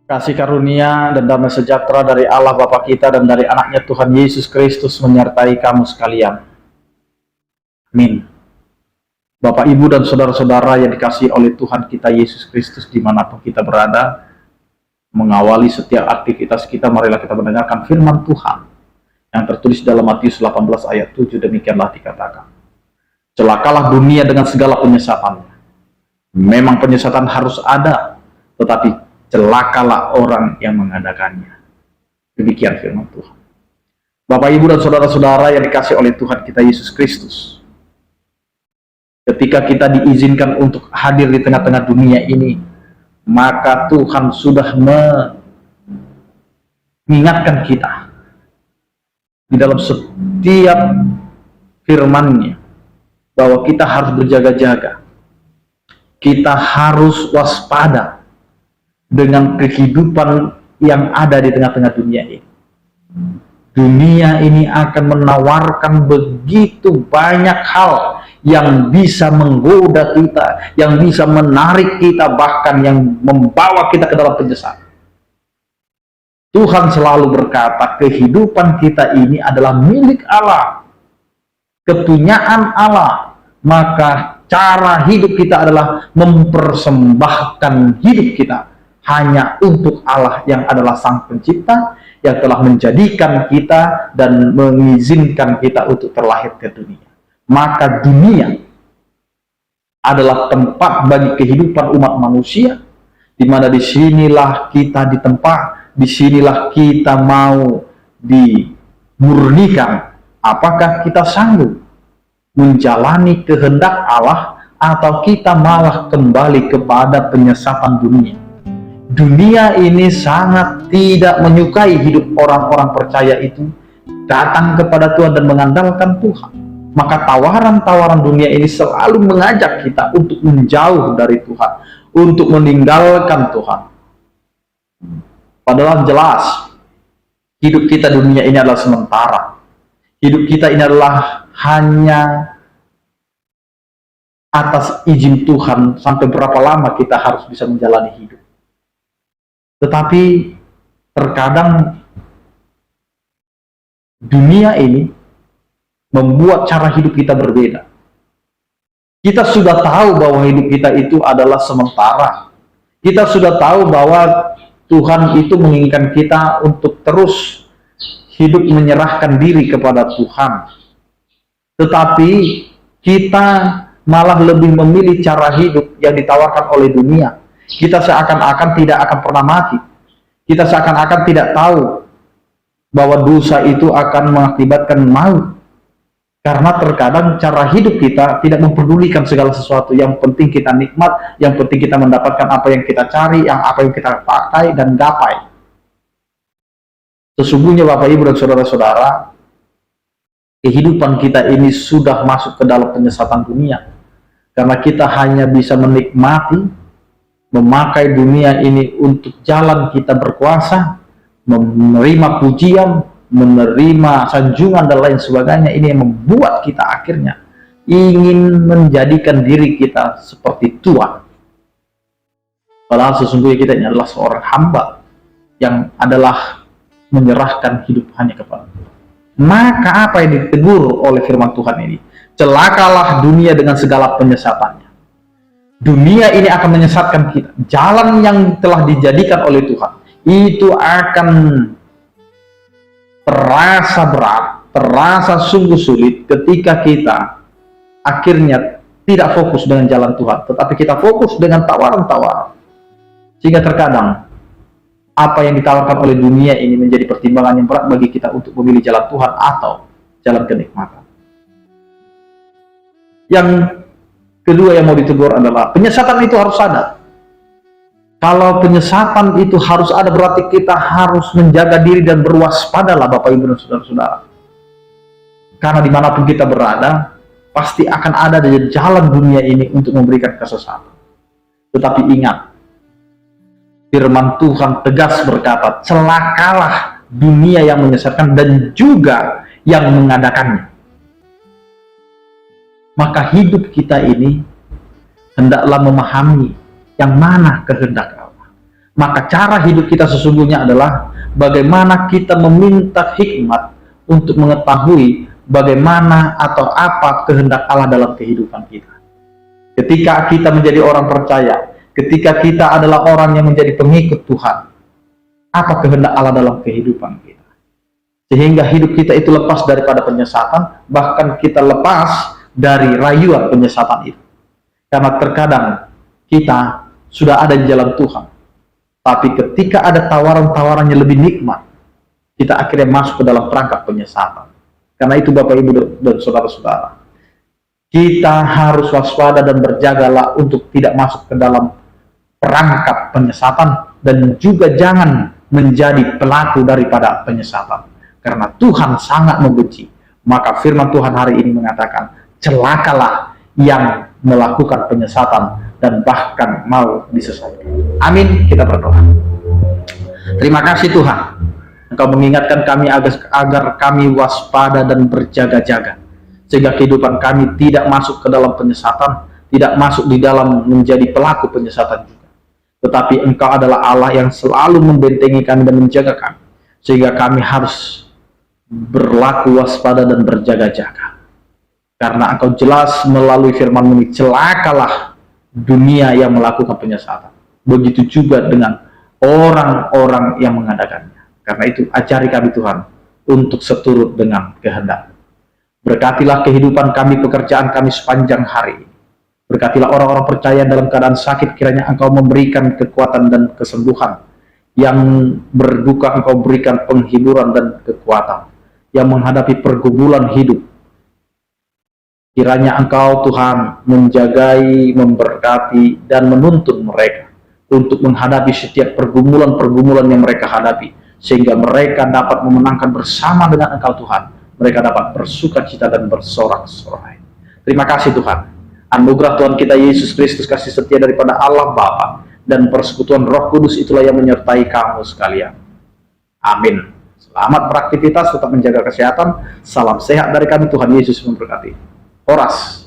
Kasih karunia dan damai sejahtera dari Allah Bapa kita dan dari anaknya Tuhan Yesus Kristus menyertai kamu sekalian. Amin. Bapak, Ibu, dan saudara-saudara yang dikasihi oleh Tuhan kita Yesus Kristus dimanapun kita berada, mengawali setiap aktivitas kita, marilah kita mendengarkan firman Tuhan yang tertulis dalam Matius 18 ayat 7. Demikianlah dikatakan, celakalah dunia dengan segala penyesatannya. Memang penyesatan harus ada, tetapi celakalah orang yang mengadakannya. Demikian firman Tuhan. Bapak, Ibu, dan saudara-saudara yang dikasihi oleh Tuhan kita Yesus Kristus, ketika kita diizinkan untuk hadir di tengah-tengah dunia ini, maka Tuhan sudah mengingatkan kita di dalam setiap firman-Nya bahwa kita harus berjaga-jaga, kita harus waspada dengan kehidupan yang ada di tengah-tengah dunia ini. Dunia ini akan menawarkan begitu banyak hal yang bisa menggoda kita, yang bisa menarik kita, bahkan yang membawa kita ke dalam penyesatan. Tuhan selalu berkata, kehidupan kita ini adalah milik Allah, kepunyaan Allah. Maka cara hidup kita adalah mempersembahkan hidup kita hanya untuk Allah yang adalah Sang Pencipta, yang telah menjadikan kita dan mengizinkan kita untuk terlahir ke dunia. Maka dunia adalah tempat bagi kehidupan umat manusia, di mana disinilah kita ditempa, disinilah kita mau dimurnikan. Apakah kita sanggup menjalani kehendak Allah, atau kita malah kembali kepada penyesatan dunia? Dunia ini sangat tidak menyukai hidup orang-orang percaya itu datang kepada Tuhan dan mengandalkan Tuhan. Maka tawaran-tawaran dunia ini selalu mengajak kita untuk menjauh dari Tuhan, untuk meninggalkan Tuhan. Padahal jelas hidup kita dunia ini adalah sementara. Hidup kita ini adalah hanya atas izin Tuhan. Sampai berapa lama kita harus bisa menjalani hidup. Tetapi terkadang dunia ini membuat cara hidup kita berbeda. Kita sudah tahu bahwa hidup kita itu adalah sementara. Kita sudah tahu bahwa Tuhan itu menginginkan kita untuk terus hidup menyerahkan diri kepada Tuhan. Tetapi kita malah lebih memilih cara hidup yang ditawarkan oleh dunia. Kita seakan-akan tidak akan pernah mati. Kita seakan-akan tidak tahu bahwa dosa itu akan mengakibatkan maut. Karena terkadang cara hidup kita tidak memperdulikan segala sesuatu. Yang penting kita nikmat, yang penting kita mendapatkan apa yang kita cari, yang apa yang kita pakai dan gapai. Sesungguhnya Bapak, Ibu, dan saudara-saudara, kehidupan kita ini sudah masuk ke dalam penyesatan dunia. Karena kita hanya bisa menikmati, memakai dunia ini untuk jalan kita berkuasa, menerima pujian, menerima sanjungan dan lain sebagainya. Ini yang membuat kita akhirnya ingin menjadikan diri kita seperti Tuhan. Padahal sesungguhnya kita ini adalah seorang hamba yang adalah menyerahkan hidup hanya kepada Tuhan. Maka apa yang ditegur oleh firman Tuhan ini? Celakalah dunia dengan segala penyesatannya. Dunia ini akan menyesatkan kita. Jalan yang telah dijadikan oleh Tuhan itu akan terasa berat, terasa sungguh sulit ketika kita akhirnya tidak fokus dengan jalan Tuhan, tetapi kita fokus dengan tawaran-tawaran. Sehingga terkadang apa yang ditawarkan oleh dunia ini menjadi pertimbangan yang berat bagi kita untuk memilih jalan Tuhan atau jalan kenikmatan. Yang kedua yang mau ditegur adalah penyesatan itu harus ada. Kalau penyesatan itu harus ada, berarti kita harus menjaga diri dan berwaspadalah Bapak, Ibu, dan saudara-saudara. Karena dimanapun kita berada, pasti akan ada di jalan dunia ini untuk memberikan kesesatan. Tetapi ingat, firman Tuhan tegas berkata, celakalah dunia yang menyesatkan dan juga yang mengadakannya. Maka hidup kita ini hendaklah memahami yang mana kehendak Allah, Maka cara hidup kita sesungguhnya adalah bagaimana kita meminta hikmat untuk mengetahui bagaimana atau apa kehendak Allah dalam kehidupan kita. Ketika kita menjadi orang percaya, ketika kita adalah orang yang menjadi pengikut Tuhan, apa kehendak Allah dalam kehidupan kita? Sehingga hidup kita itu lepas daripada penyesatan, bahkan kita lepas dari rayuan penyesatan itu. Karena terkadang kita sudah ada di jalan Tuhan, tapi ketika ada tawaran-tawaran yang lebih nikmat, kita akhirnya masuk ke dalam perangkap penyesatan. Karena itu Bapak, Ibu, dan saudara-saudara, kita harus waspada dan berjagalah untuk tidak masuk ke dalam perangkap penyesatan, dan juga jangan menjadi pelaku daripada penyesatan. Karena Tuhan sangat membenci. Maka firman Tuhan hari ini mengatakan, celakalah yang melakukan penyesatan dan bahkan mau disesatkan. Amin. Kita berdoa. Terima kasih Tuhan, Engkau mengingatkan kami agar kami waspada dan berjaga-jaga, sehingga kehidupan kami tidak masuk ke dalam penyesatan, tidak masuk di dalam menjadi pelaku penyesatan juga. Tetapi Engkau adalah Allah yang selalu membentengi kami dan menjaga kami, sehingga kami harus berlaku waspada dan berjaga-jaga. Karena Engkau jelas melalui firman-Mu ini, celakalah dunia yang melakukan penyesatan. Begitu juga dengan orang-orang yang mengadakannya. Karena itu ajari kami Tuhan untuk seturut dengan kehendak. Berkatilah kehidupan kami, pekerjaan kami sepanjang hari ini. Berkatilah orang-orang percaya dalam keadaan sakit, kiranya Engkau memberikan kekuatan dan kesembuhan. Yang berduka Engkau berikan penghiburan dan kekuatan. Yang menghadapi pergumulan hidup, kiranya Engkau Tuhan menjagai, memberkati, dan menuntun mereka untuk menghadapi setiap pergumulan-pergumulan yang mereka hadapi, sehingga mereka dapat memenangkan bersama dengan Engkau Tuhan. Mereka dapat bersukacita dan bersorak-sorai. Terima kasih Tuhan. Anugerah Tuhan kita Yesus Kristus, kasih setia daripada Allah Bapa, dan persekutuan Roh Kudus itulah yang menyertai kamu sekalian. Amin. Selamat beraktivitas, tetap menjaga kesehatan. Salam sehat dari kami, Tuhan Yesus memberkati. Horas.